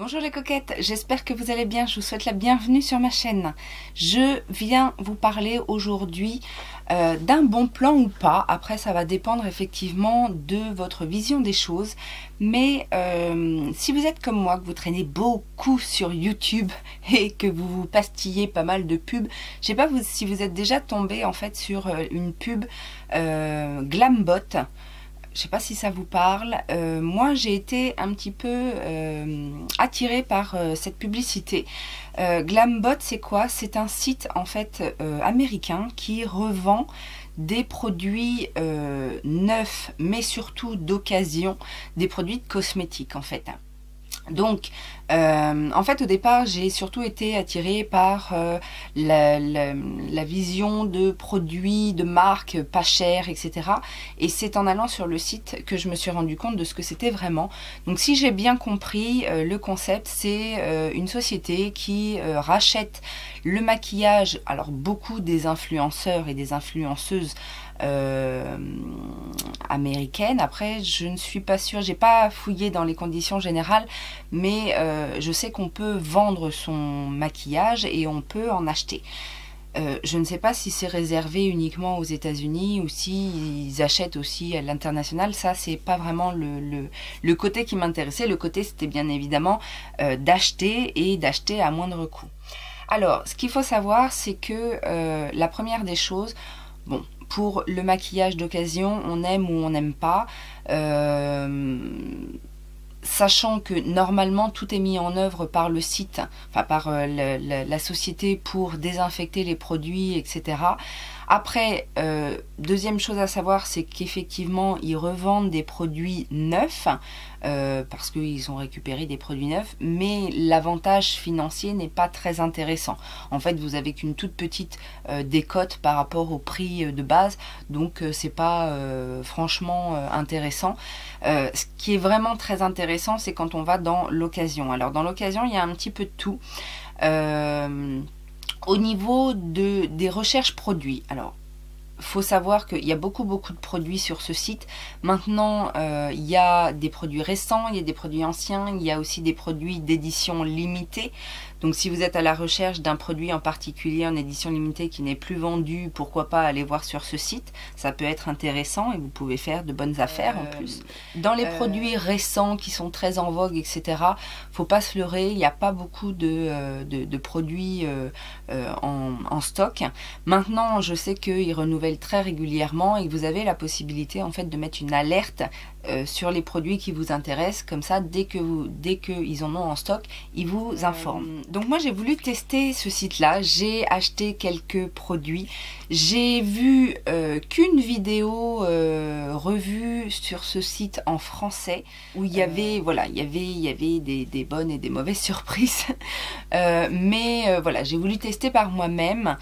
Bonjour les coquettes, j'espère que vous allez bien, je vous souhaite la bienvenue sur ma chaîne. Je viens vous parler aujourd'hui d'un bon plan ou pas. Après ça va dépendre effectivement de votre vision des choses. Mais si vous êtes comme moi, que vous traînez beaucoup sur YouTube et que vous vous pastillez pas mal de pubs, je sais pas si vous êtes déjà tombé en fait sur une pub Glambot. Je sais pas si ça vous parle. Moi, j'ai été un petit peu attirée par cette publicité. Glambot, c'est quoi? C'est un site en fait américain qui revend des produits neufs, mais surtout d'occasion, des produits de cosmétiques en fait. Donc, en fait, au départ, j'ai surtout été attirée par la vision de produits, de marques pas chères, etc. Et c'est en allant sur le site que je me suis rendu compte de ce que c'était vraiment. Donc, si j'ai bien compris, le concept, c'est une société qui rachète le maquillage, alors beaucoup des influenceurs et des influenceuses américaine. Après, je ne suis pas sûre, j'ai pas fouillé dans les conditions générales, mais je sais qu'on peut vendre son maquillage et on peut en acheter. Je ne sais pas si c'est réservé uniquement aux États-Unis ou s'ils achètent aussi à l'international. Ça, c'est pas vraiment le côté qui m'intéressait. Le côté, c'était bien évidemment d'acheter et d'acheter à moindre coût. Alors, ce qu'il faut savoir, c'est que la première des choses, bon, pour le maquillage d'occasion, on aime ou on n'aime pas, sachant que normalement tout est mis en œuvre par le site, enfin par la société pour désinfecter les produits, etc. Après, deuxième chose à savoir, c'est qu'effectivement ils revendent des produits neufs, parce qu'ils ont récupéré des produits neufs, mais l'avantage financier n'est pas très intéressant. En fait, vous avez qu'une toute petite décote par rapport au prix de base, donc c'est pas franchement intéressant. Ce qui est vraiment très intéressant, c'est quand on va dans l'occasion. Alors dans l'occasion, il y a un petit peu de tout. Au niveau des recherches produits, alors faut savoir qu'il y a beaucoup de produits sur ce site. Maintenant, il y a des produits récents, il y a des produits anciens, il y a aussi des produits d'édition limitée. Donc si vous êtes à la recherche d'un produit en particulier en édition limitée qui n'est plus vendu, pourquoi pas aller voir sur ce site. Ça peut être intéressant et vous pouvez faire de bonnes affaires en plus. Dans les produits récents qui sont très en vogue, etc., faut pas se leurrer, il n'y a pas beaucoup de produits en stock. Maintenant, je sais qu'ils renouvellent très régulièrement et que vous avez la possibilité en fait de mettre une alerte sur les produits qui vous intéressent, comme ça dès qu'ils en ont en stock, ils vous informent. Donc moi j'ai voulu tester ce site là, j'ai acheté quelques produits, j'ai vu qu'une vidéo revue sur ce site en français où il y avait voilà, il y avait des bonnes et des mauvaises surprises, mais voilà, j'ai voulu tester par moi-même.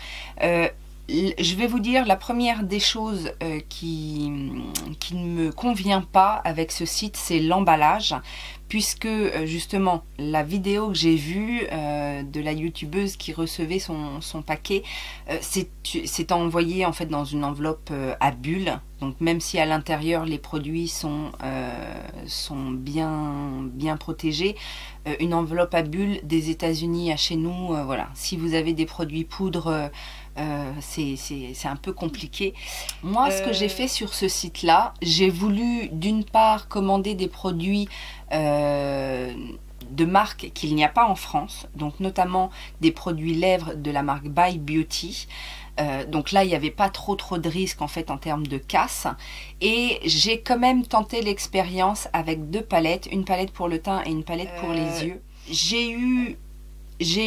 Je vais vous dire la première des choses qui ne me convient pas avec ce site, c'est l'emballage, puisque justement la vidéo que j'ai vue de la youtubeuse qui recevait son paquet, c'est envoyé en fait dans une enveloppe à bulles. Donc même si à l'intérieur les produits sont bien protégés, une enveloppe à bulles des États-Unis à chez nous, voilà. Si vous avez des produits poudre, c'est un peu compliqué. Moi, ce que j'ai fait sur ce site-là, j'ai voulu d'une part commander des produits de marques qu'il n'y a pas en France, donc notamment des produits lèvres de la marque By Beauty. Donc là il n'y avait pas trop de risques en fait en termes de casse, et j'ai quand même tenté l'expérience avec deux palettes, une palette pour le teint et une palette pour les yeux. J'ai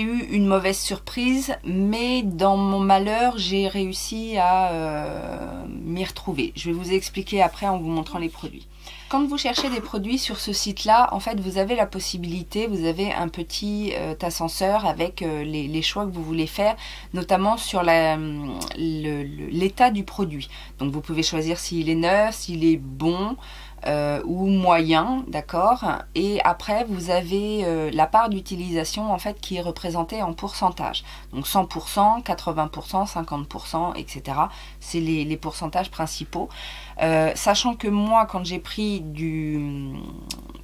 eu une mauvaise surprise, mais dans mon malheur j'ai réussi à m'y retrouver. Je vais vous expliquer après en vous montrant les produits. Quand vous cherchez des produits sur ce site-là, en fait, vous avez la possibilité, vous avez un petit ascenseur avec les choix que vous voulez faire, notamment sur l'état du produit. Donc, vous pouvez choisir s'il est neuf, s'il est bon ou moyen, d'accord. Et après, vous avez la part d'utilisation, en fait, qui est représentée en pourcentage. Donc, 100%, 80%, 50%, etc. C'est les pourcentages principaux. Sachant que moi, quand j'ai pris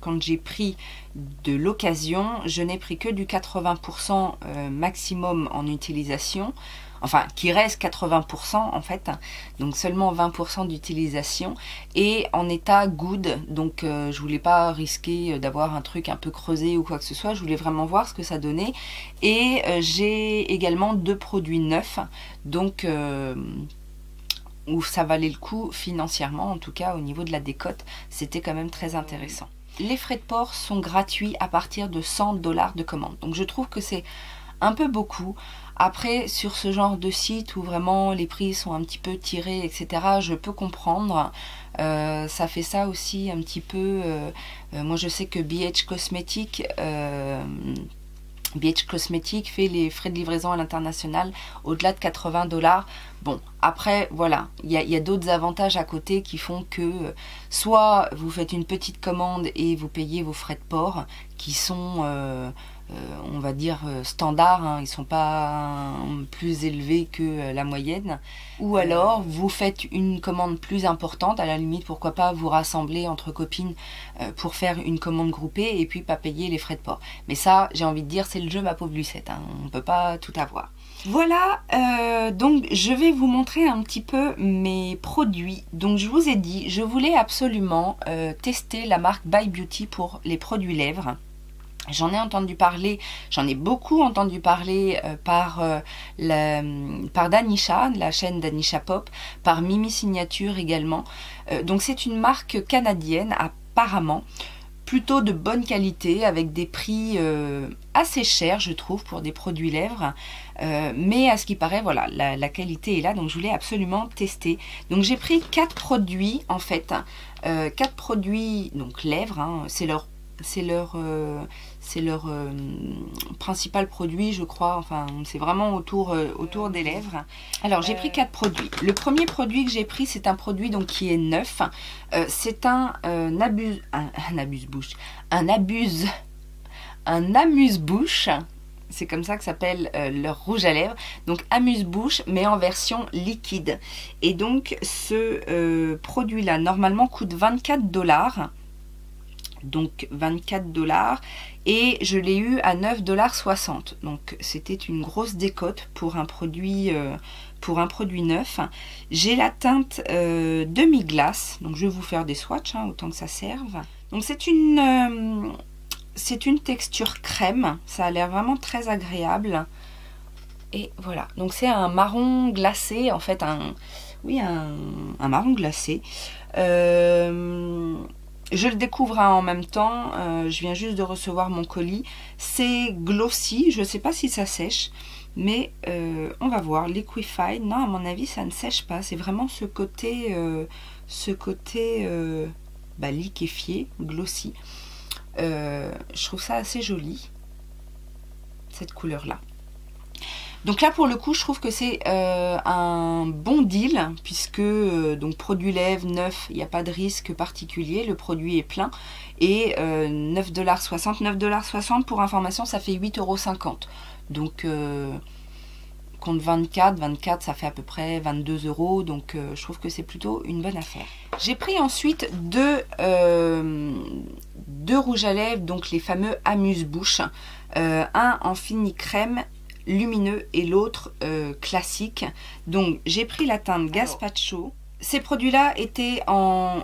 quand j'ai pris de l'occasion, je n'ai pris que du 80% maximum en utilisation, enfin qui reste 80% en fait, donc seulement 20% d'utilisation, et en état good, donc je voulais pas risquer d'avoir un truc un peu creusé ou quoi que ce soit, je voulais vraiment voir ce que ça donnait. Et j'ai également 2 produits neufs, donc où ça valait le coup financièrement, en tout cas au niveau de la décote, c'était quand même très intéressant. Les frais de port sont gratuits à partir de 100 $ de commande, donc je trouve que c'est un peu beaucoup. Après, sur ce genre de site où vraiment les prix sont un petit peu tirés, etc., je peux comprendre. Ça fait ça aussi un petit peu. Moi, je sais que BH Cosmetics fait les frais de livraison à l'international au-delà de 80 $. Bon, après, voilà, il y a d'autres avantages à côté qui font que soit vous faites une petite commande et vous payez vos frais de port qui sont, on va dire, standards, hein, ils ne sont pas plus élevés que la moyenne. Ou alors, vous faites une commande plus importante, à la limite, pourquoi pas vous rassembler entre copines pour faire une commande groupée et puis pas payer les frais de port. Mais ça, j'ai envie de dire, c'est le jeu, ma pauvre Lucette, hein, on ne peut pas tout avoir. Voilà, donc je vais vous montrer un petit peu mes produits. Donc je vous ai dit, je voulais absolument tester la marque By Beauty pour les produits lèvres. J'en ai entendu parler, j'en ai beaucoup entendu parler par Danisha, la chaîne Danisha Pop, par Mimi Signature également. Donc c'est une marque canadienne apparemment, plutôt de bonne qualité, avec des prix assez chers je trouve pour des produits lèvres. Mais à ce qui paraît, voilà, la qualité est là, donc je voulais absolument tester. Donc j'ai pris 4 produits en fait, 4 produits donc lèvres, hein, c'est leur principal produit, je crois. Enfin, c'est vraiment autour des lèvres. Alors, j'ai pris 4 produits. Le premier produit que j'ai pris, c'est un produit donc qui est neuf. C'est un amuse-bouche. C'est comme ça que s'appelle leur rouge à lèvres. Donc amuse-bouche, mais en version liquide. Et donc ce produit-là, normalement, coûte 24 $. Donc 24 $. Et je l'ai eu à 9,60 $. Donc c'était une grosse décote pour un produit neuf. J'ai la teinte demi-glace. Donc je vais vous faire des swatchs, hein, autant que ça serve. Donc c'est une texture crème, ça a l'air vraiment très agréable. Et voilà, donc c'est un marron glacé, en fait, un marron glacé. Je le découvre en même temps, je viens juste de recevoir mon colis. C'est glossy, je ne sais pas si ça sèche, mais on va voir. Liquify, non, à mon avis, ça ne sèche pas. C'est vraiment ce côté liquéfié, glossy. Je trouve ça assez joli, cette couleur là. Donc là pour le coup je trouve que c'est un bon deal, puisque donc produit lèvres neuf, il n'y a pas de risque particulier, le produit est plein, et 9,60 $, 9,60 $ pour information, ça fait 8,50 €. Donc compte 24 ça fait à peu près 22 €, donc je trouve que c'est plutôt une bonne affaire. J'ai pris ensuite deux rouges à lèvres, donc les fameux amuse-bouche, un en fini crème lumineux et l'autre classique. Donc j'ai pris la teinte Gaspacho. Ces produits là étaient en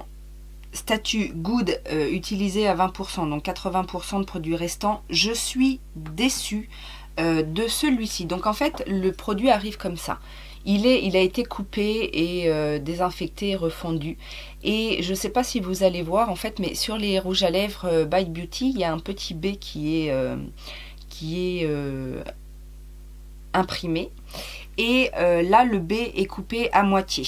statut good, utilisé à 20%, donc 80% de produits restants. Je suis déçue de celui-ci. Donc en fait le produit arrive comme ça. Il a été coupé et désinfecté, refondu. Et je ne sais pas si vous allez voir en fait, mais sur les rouges à lèvres By Beauty, il y a un petit B qui est imprimé. Et là le B est coupé à moitié.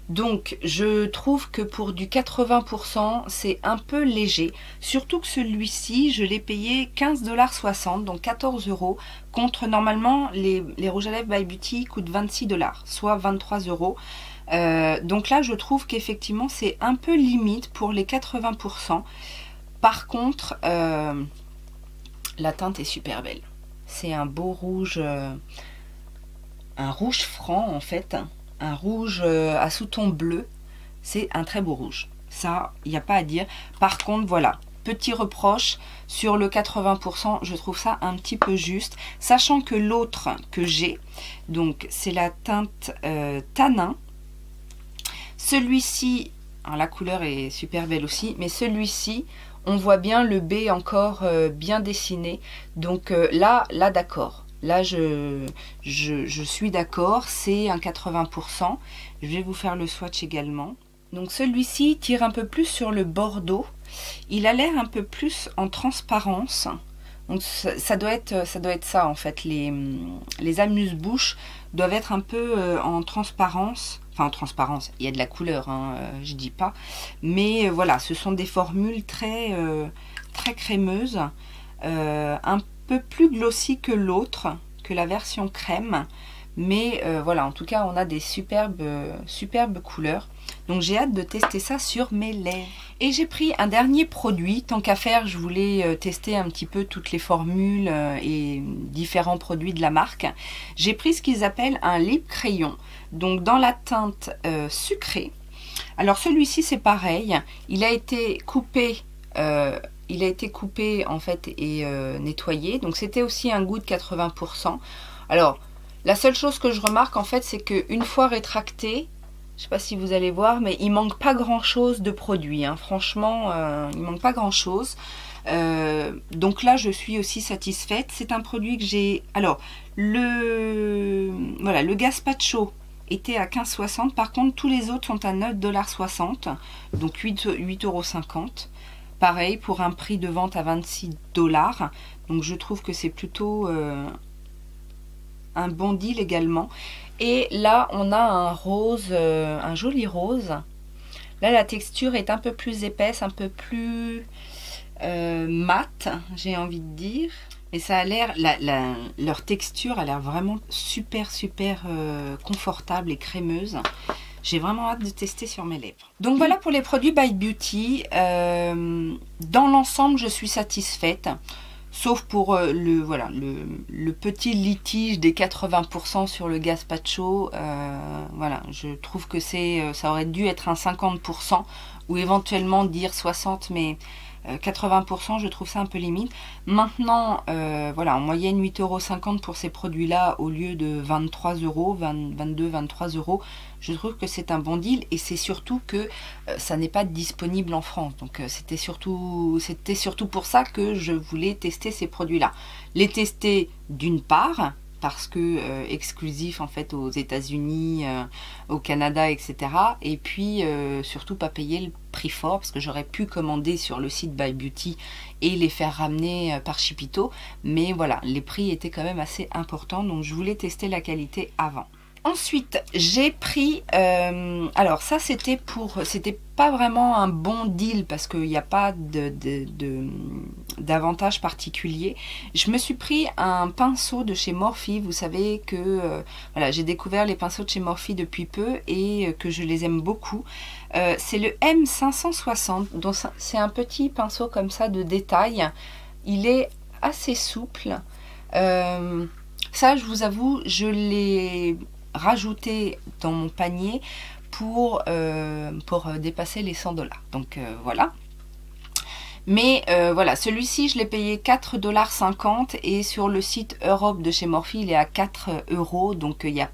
Donc je trouve que pour du 80% c'est un peu léger, surtout que celui-ci je l'ai payé 15,60 $, donc 14 €, contre normalement les rouges à lèvres By Beauty coûtent 26 $, soit 23 €. Donc là je trouve qu'effectivement c'est un peu limite pour les 80%. Par contre la teinte est super belle, c'est un beau rouge, un rouge franc en fait, un rouge à sous-ton bleu. C'est un très beau rouge, ça il n'y a pas à dire. Par contre voilà, petit reproche sur le 80%, je trouve ça un petit peu juste, sachant que l'autre que j'ai, donc c'est la teinte Tanin. Celui-ci, la couleur est super belle aussi, mais celui-ci, on voit bien le B encore bien dessiné. Donc là d'accord. Là, je suis d'accord, c'est un 80%. Je vais vous faire le swatch également. Donc celui-ci tire un peu plus sur le bordeaux. Il a l'air un peu plus en transparence. Donc ça doit être ça en fait. Les amuse-bouches doivent être un peu en transparence. Enfin en transparence, il y a de la couleur, hein, je dis pas. Mais voilà, ce sont des formules très crémeuses. Un peu plus glossy que l'autre, que la version crème. Mais voilà, en tout cas, on a des superbes couleurs. Donc j'ai hâte de tester ça sur mes lèvres. Et j'ai pris un dernier produit. Tant qu'à faire, je voulais tester un petit peu toutes les formules et différents produits de la marque. J'ai pris ce qu'ils appellent un lip crayon. Donc dans la teinte sucrée. Alors celui-ci c'est pareil. Il a été coupé en fait et nettoyé. Donc c'était aussi un goût de 80%. Alors la seule chose que je remarque en fait, c'est qu'une fois rétracté, je ne sais pas si vous allez voir, mais il manque pas grand chose de produit, hein. Franchement, il manque pas grand chose. Donc là, je suis aussi satisfaite. C'est un produit que j'ai... Alors, le gazpacho était à 15,60. Par contre, tous les autres sont à 9,60 $. Donc 8,50 €. Pareil, pour un prix de vente à 26 $. Donc je trouve que c'est plutôt un bon deal également. Et là, on a un rose, un joli rose. Là, la texture est un peu plus épaisse, un peu plus mate, j'ai envie de dire. Mais ça a l'air, leur texture a l'air vraiment super confortable et crémeuse. J'ai vraiment hâte de tester sur mes lèvres. Donc voilà pour les produits by Beauty. Dans l'ensemble, je suis satisfaite. Sauf pour le petit litige des 80% sur le gazpacho. Voilà, je trouve que ça aurait dû être un 50% ou éventuellement dire 60%, mais 80%, je trouve ça un peu limite. Maintenant, voilà, en moyenne 8,50 € pour ces produits-là au lieu de 23 €, 22, 23 €. Je trouve que c'est un bon deal et c'est surtout que ça n'est pas disponible en France. Donc c'était surtout pour ça que je voulais tester ces produits-là. Les tester d'une part, parce que exclusif en fait aux États-Unis, au Canada, etc. Et puis surtout pas payer le prix fort, parce que j'aurais pu commander sur le site by Beauty et les faire ramener par Chipito. Mais voilà, les prix étaient quand même assez importants, donc je voulais tester la qualité avant. Ensuite, j'ai pris, alors ça c'était pas vraiment un bon deal parce qu'il n'y a pas d'avantage particulier. Je me suis pris un pinceau de chez Morphe. Vous savez que voilà, j'ai découvert les pinceaux de chez Morphe depuis peu et que je les aime beaucoup. C'est le M560, donc c'est un petit pinceau comme ça de détail. Il est assez souple. Ça, je vous avoue, je l'ai rajouté dans mon panier pour dépasser les 100 $. Donc voilà. Mais voilà, celui-ci je l'ai payé 4,50 $ et sur le site Europe de chez Morphe il est à 4 €. Donc il n'y a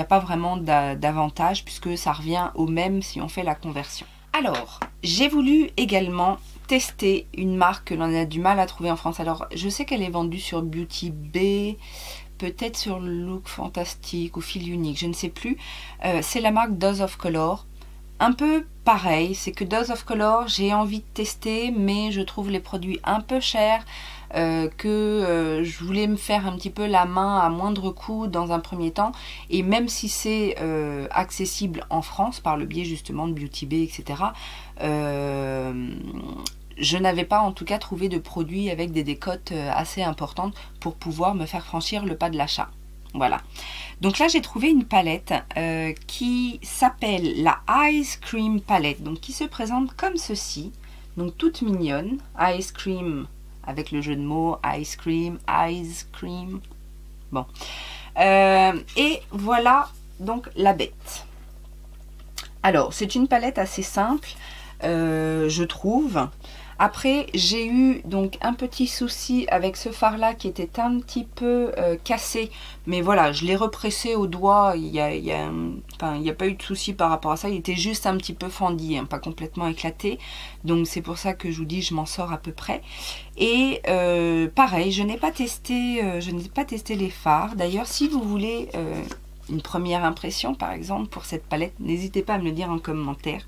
pas vraiment d'avantage puisque ça revient au même si on fait la conversion. Alors, j'ai voulu également tester une marque que l'on a du mal à trouver en France. Alors, je sais qu'elle est vendue sur Beauty Bay, peut-être sur Look Fantastique ou Fil Unique, je ne sais plus. C'est la marque Dose of Color. Un peu pareil, c'est que Dose of Color, j'ai envie de tester, mais je trouve les produits un peu chers, je voulais me faire un petit peu la main à moindre coût dans un premier temps. Et même si c'est accessible en France, par le biais justement de Beauty Bay, etc., je n'avais pas en tout cas trouvé de produits avec des décotes assez importantes pour pouvoir me faire franchir le pas de l'achat. Voilà. Donc là j'ai trouvé une palette qui s'appelle la Ice Cream Palette, donc qui se présente comme ceci, donc toute mignonne, Ice Cream avec le jeu de mots, Ice Cream, Ice Cream, bon. Et voilà donc la bête. Alors c'est une palette assez simple, je trouve. Après, j'ai eu donc un petit souci avec ce fard là qui était un petit peu cassé, mais voilà, je l'ai repressé au doigt, il y a pas eu de souci par rapport à ça, il était juste un petit peu fendu, hein, pas complètement éclaté, donc c'est pour ça que je vous dis je m'en sors à peu près. Et pareil, je n'ai pas testé les fards. D'ailleurs, si vous voulez une première impression par exemple pour cette palette, n'hésitez pas à me le dire en commentaire.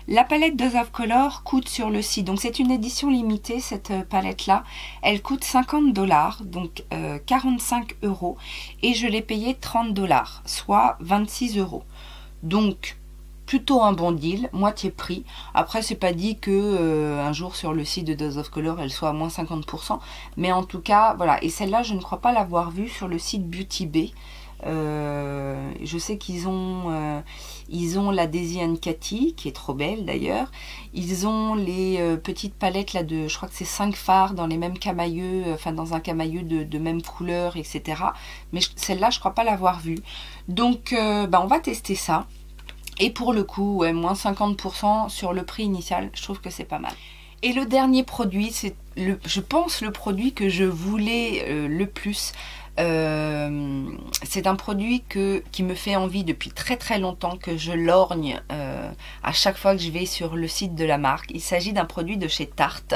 La palette Dose of Color coûte sur le site, donc c'est une édition limitée cette palette là, elle coûte 50 $, donc 45 €, et je l'ai payée 30 $, soit 26 €. Donc plutôt un bon deal, moitié prix. Après c'est pas dit que un jour sur le site de Dose of Color elle soit à moins 50%, mais en tout cas voilà, et celle-là je ne crois pas l'avoir vue sur le site Beauty Bay. Je sais qu'ils ont la Daisy and Cathy qui est trop belle d'ailleurs. Ils ont les petites palettes là de, je crois que c'est 5 fards dans les mêmes camailleux, enfin dans un camailleux de même couleur, etc. Mais celle-là je crois pas l'avoir vue. Donc on va tester ça. Et pour le coup, ouais, moins 50% sur le prix initial, je trouve que c'est pas mal. Et le dernier produit, c'est je pense le produit que je voulais le plus. C'est un produit qui me fait envie depuis très très longtemps, que je lorgne à chaque fois que je vais sur le site de la marque. Il s'agit d'un produit de chez Tarte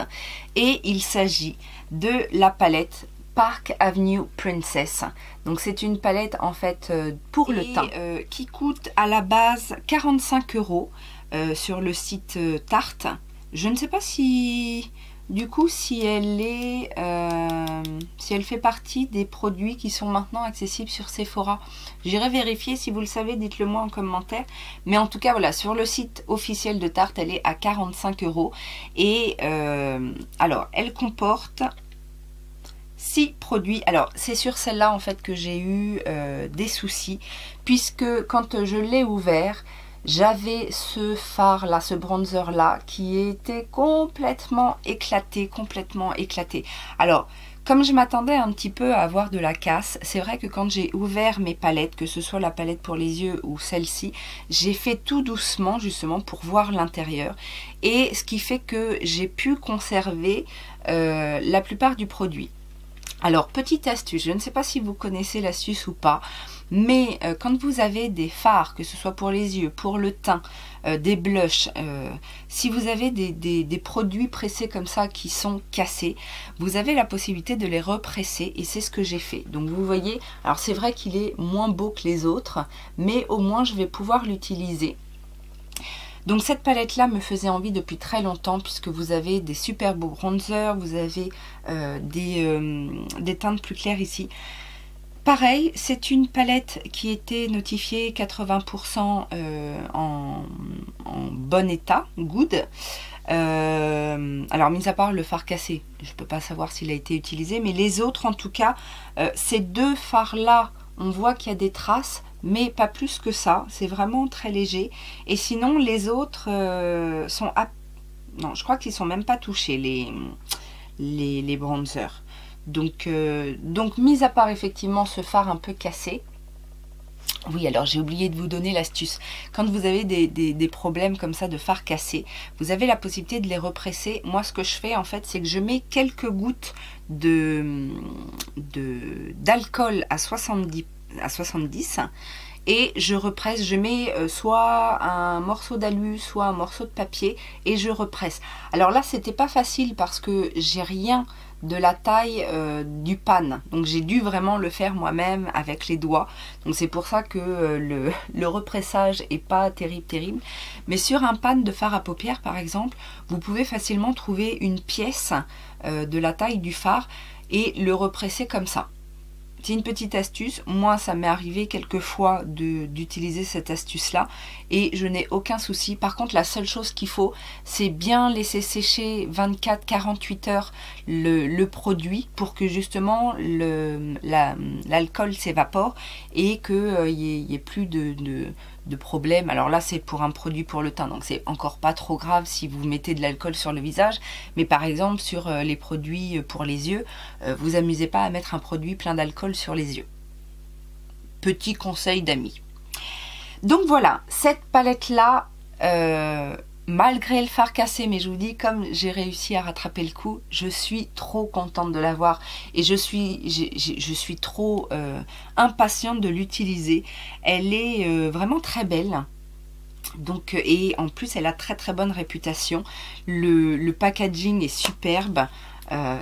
et il s'agit de la palette Park Avenue Princess. Donc c'est une palette en fait pour le teint qui coûte à la base 45 € sur le site Tarte. Je ne sais pas si du coup si elle fait partie des produits qui sont maintenant accessibles sur Sephora. J'irai vérifier, si vous le savez dites-le moi en commentaire, mais en tout cas voilà, sur le site officiel de Tarte elle est à 45 € et alors elle comporte 6 produits. Alors c'est sur celle-là en fait que j'ai eu des soucis, puisque quand je l'ai ouvert, j'avais ce fard là, ce bronzer là qui était complètement éclaté, Alors comme je m'attendais un petit peu à avoir de la casse, c'est vrai que quand j'ai ouvert mes palettes, que ce soit la palette pour les yeux ou celle-ci, j'ai fait tout doucement justement pour voir l'intérieur, et ce qui fait que j'ai pu conserver la plupart du produit. Alors, petite astuce, je ne sais pas si vous connaissez l'astuce ou pas, mais quand vous avez des fards, que ce soit pour les yeux, pour le teint, des blushs, si vous avez des produits pressés comme ça qui sont cassés, vous avez la possibilité de les represser, et c'est ce que j'ai fait. Donc vous voyez, alors c'est vrai qu'il est moins beau que les autres, mais au moins je vais pouvoir l'utiliser. Donc cette palette là me faisait envie depuis très longtemps, puisque vous avez des super beaux bronzers, vous avez des teintes plus claires ici. Pareil, c'est une palette qui était notifiée 80% en bon état, good. Alors mis à part le fard cassé, je ne peux pas savoir s'il a été utilisé, mais les autres en tout cas, ces deux fards là, on voit qu'il y a des traces, mais pas plus que ça, c'est vraiment très léger. Et sinon les autres sont non, je crois qu'ils sont même pas touchés, les bronzers. Donc mis à part effectivement ce fard un peu cassé. Oui, alors j'ai oublié de vous donner l'astuce. Quand vous avez des problèmes comme ça de fard cassé, vous avez la possibilité de les represser. Moi, ce que je fais en fait, c'est que je mets quelques gouttes d'alcool à 70 et je represse. Je mets soit un morceau d'alu, soit un morceau de papier, et je represse. Alors là, c'était pas facile parce que j'ai rien de la taille du pan, donc j'ai dû vraiment le faire moi-même avec les doigts. Donc c'est pour ça que le repressage est pas terrible, mais sur un pan de fard à paupières par exemple, vous pouvez facilement trouver une pièce de la taille du fard et le represser comme ça. C'est une petite astuce. Moi, ça m'est arrivé quelquefois d'utiliser cette astuce-là et je n'ai aucun souci. Par contre, la seule chose qu'il faut, c'est bien laisser sécher 24-48 heures le produit pour que justement l'alcool s'évapore et qu'il n'y ait plus de problème. Alors là, c'est pour un produit pour le teint, donc c'est encore pas trop grave si vous mettez de l'alcool sur le visage. Mais par exemple, sur les produits pour les yeux, vous amusez pas à mettre un produit plein d'alcool sur les yeux. Petit conseil d'amis. Donc voilà, cette palette là malgré le phare cassé, mais je vous dis, comme j'ai réussi à rattraper le coup, je suis trop contente de l'avoir et je suis trop impatiente de l'utiliser. Elle est vraiment très belle. Donc, et en plus, elle a très bonne réputation. Le packaging est superbe.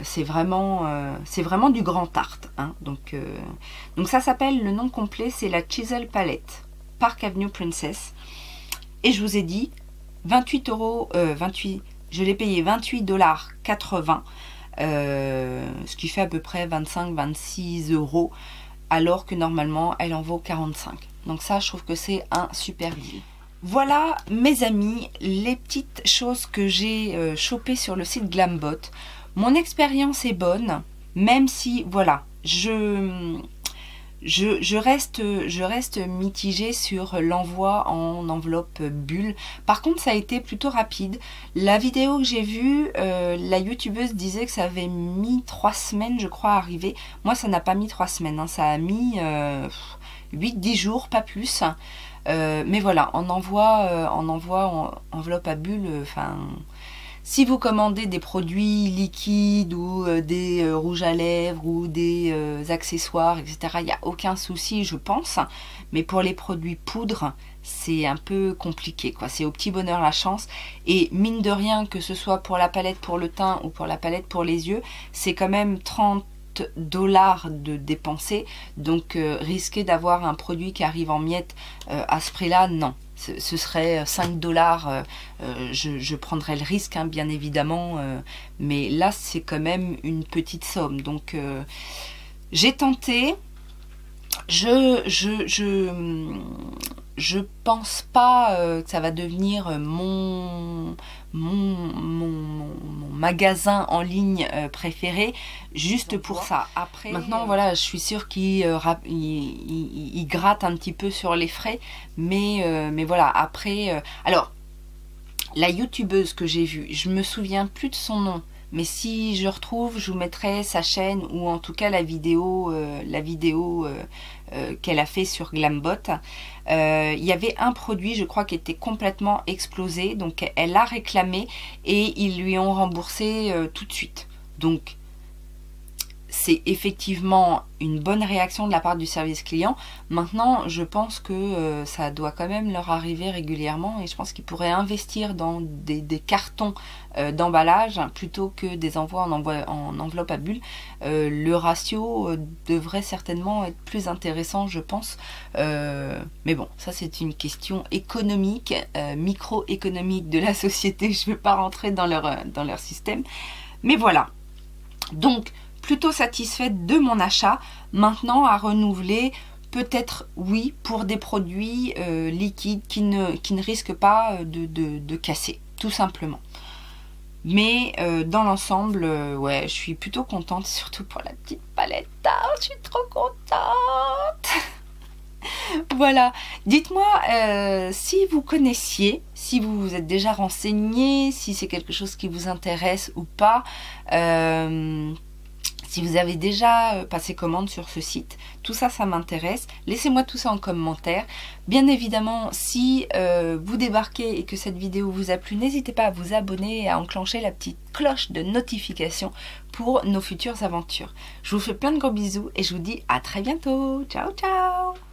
C'est vraiment du grand art. Hein. Donc ça s'appelle, le nom complet, c'est la Chisel Palette Park Avenue Princess. Et je vous ai dit, 28 euros, je l'ai payé 28,80 $, ce qui fait à peu près 25-26 euros, alors que normalement elle en vaut 45. Donc ça, je trouve que c'est un super deal. Voilà mes amis, les petites choses que j'ai chopées sur le site Glambot. Mon expérience est bonne, même si voilà, je reste mitigée sur l'envoi en enveloppe bulle. Par contre, ça a été plutôt rapide. La vidéo que j'ai vue, la youtubeuse disait que ça avait mis 3 semaines, je crois, à arriver. Moi, ça n'a pas mis 3 semaines, hein. Ça a mis 8-10 jours, pas plus. Mais voilà, en envoi en enveloppe à bulle, enfin... Si vous commandez des produits liquides ou des rouges à lèvres ou des accessoires, etc., il n'y a aucun souci, je pense. Mais pour les produits poudre, c'est un peu compliqué, quoi. C'est au petit bonheur la chance. Et mine de rien, que ce soit pour la palette pour le teint ou pour la palette pour les yeux, c'est quand même 30 $ de dépenser. Donc risquer d'avoir un produit qui arrive en miettes à ce prix-là, non. Ce serait 5 $, je prendrais le risque, hein, bien évidemment, mais là c'est quand même une petite somme, donc j'ai tenté. Je pense pas que ça va devenir mon magasin en ligne préféré, juste pour ça. Après, maintenant, voilà, je suis sûre qu'il gratte un petit peu sur les frais, mais voilà, après... alors, la youtubeuse que j'ai vue, je me souviens plus de son nom, mais si je retrouve, je vous mettrai sa chaîne ou en tout cas la vidéo qu'elle a fait sur Glambot. Il y avait un produit, je crois, qui était complètement explosé, donc elle l'a réclamé et ils lui ont remboursé tout de suite. Donc c'est effectivement une bonne réaction de la part du service client. Maintenant, je pense que ça doit quand même leur arriver régulièrement et je pense qu'ils pourraient investir dans des cartons d'emballage plutôt que des envois en enveloppe à bulles. Le ratio devrait certainement être plus intéressant, je pense. Mais bon, ça c'est une question économique, microéconomique de la société. Je ne vais pas rentrer dans leur système. Mais voilà. Donc, plutôt satisfaite de mon achat. Maintenant, à renouveler, peut-être oui, pour des produits liquides qui ne risquent pas de casser, tout simplement. Mais dans l'ensemble, ouais, je suis plutôt contente, surtout pour la petite palette. Ah, je suis trop contente. Voilà, dites-moi si vous connaissiez, si vous vous êtes déjà renseigné, si c'est quelque chose qui vous intéresse ou pas. Si vous avez déjà passé commande sur ce site, tout ça, ça m'intéresse. Laissez-moi tout ça en commentaire. Bien évidemment, si vous débarquez et que cette vidéo vous a plu, n'hésitez pas à vous abonner et à enclencher la petite cloche de notification pour nos futures aventures. Je vous fais plein de gros bisous et je vous dis à très bientôt. Ciao, ciao!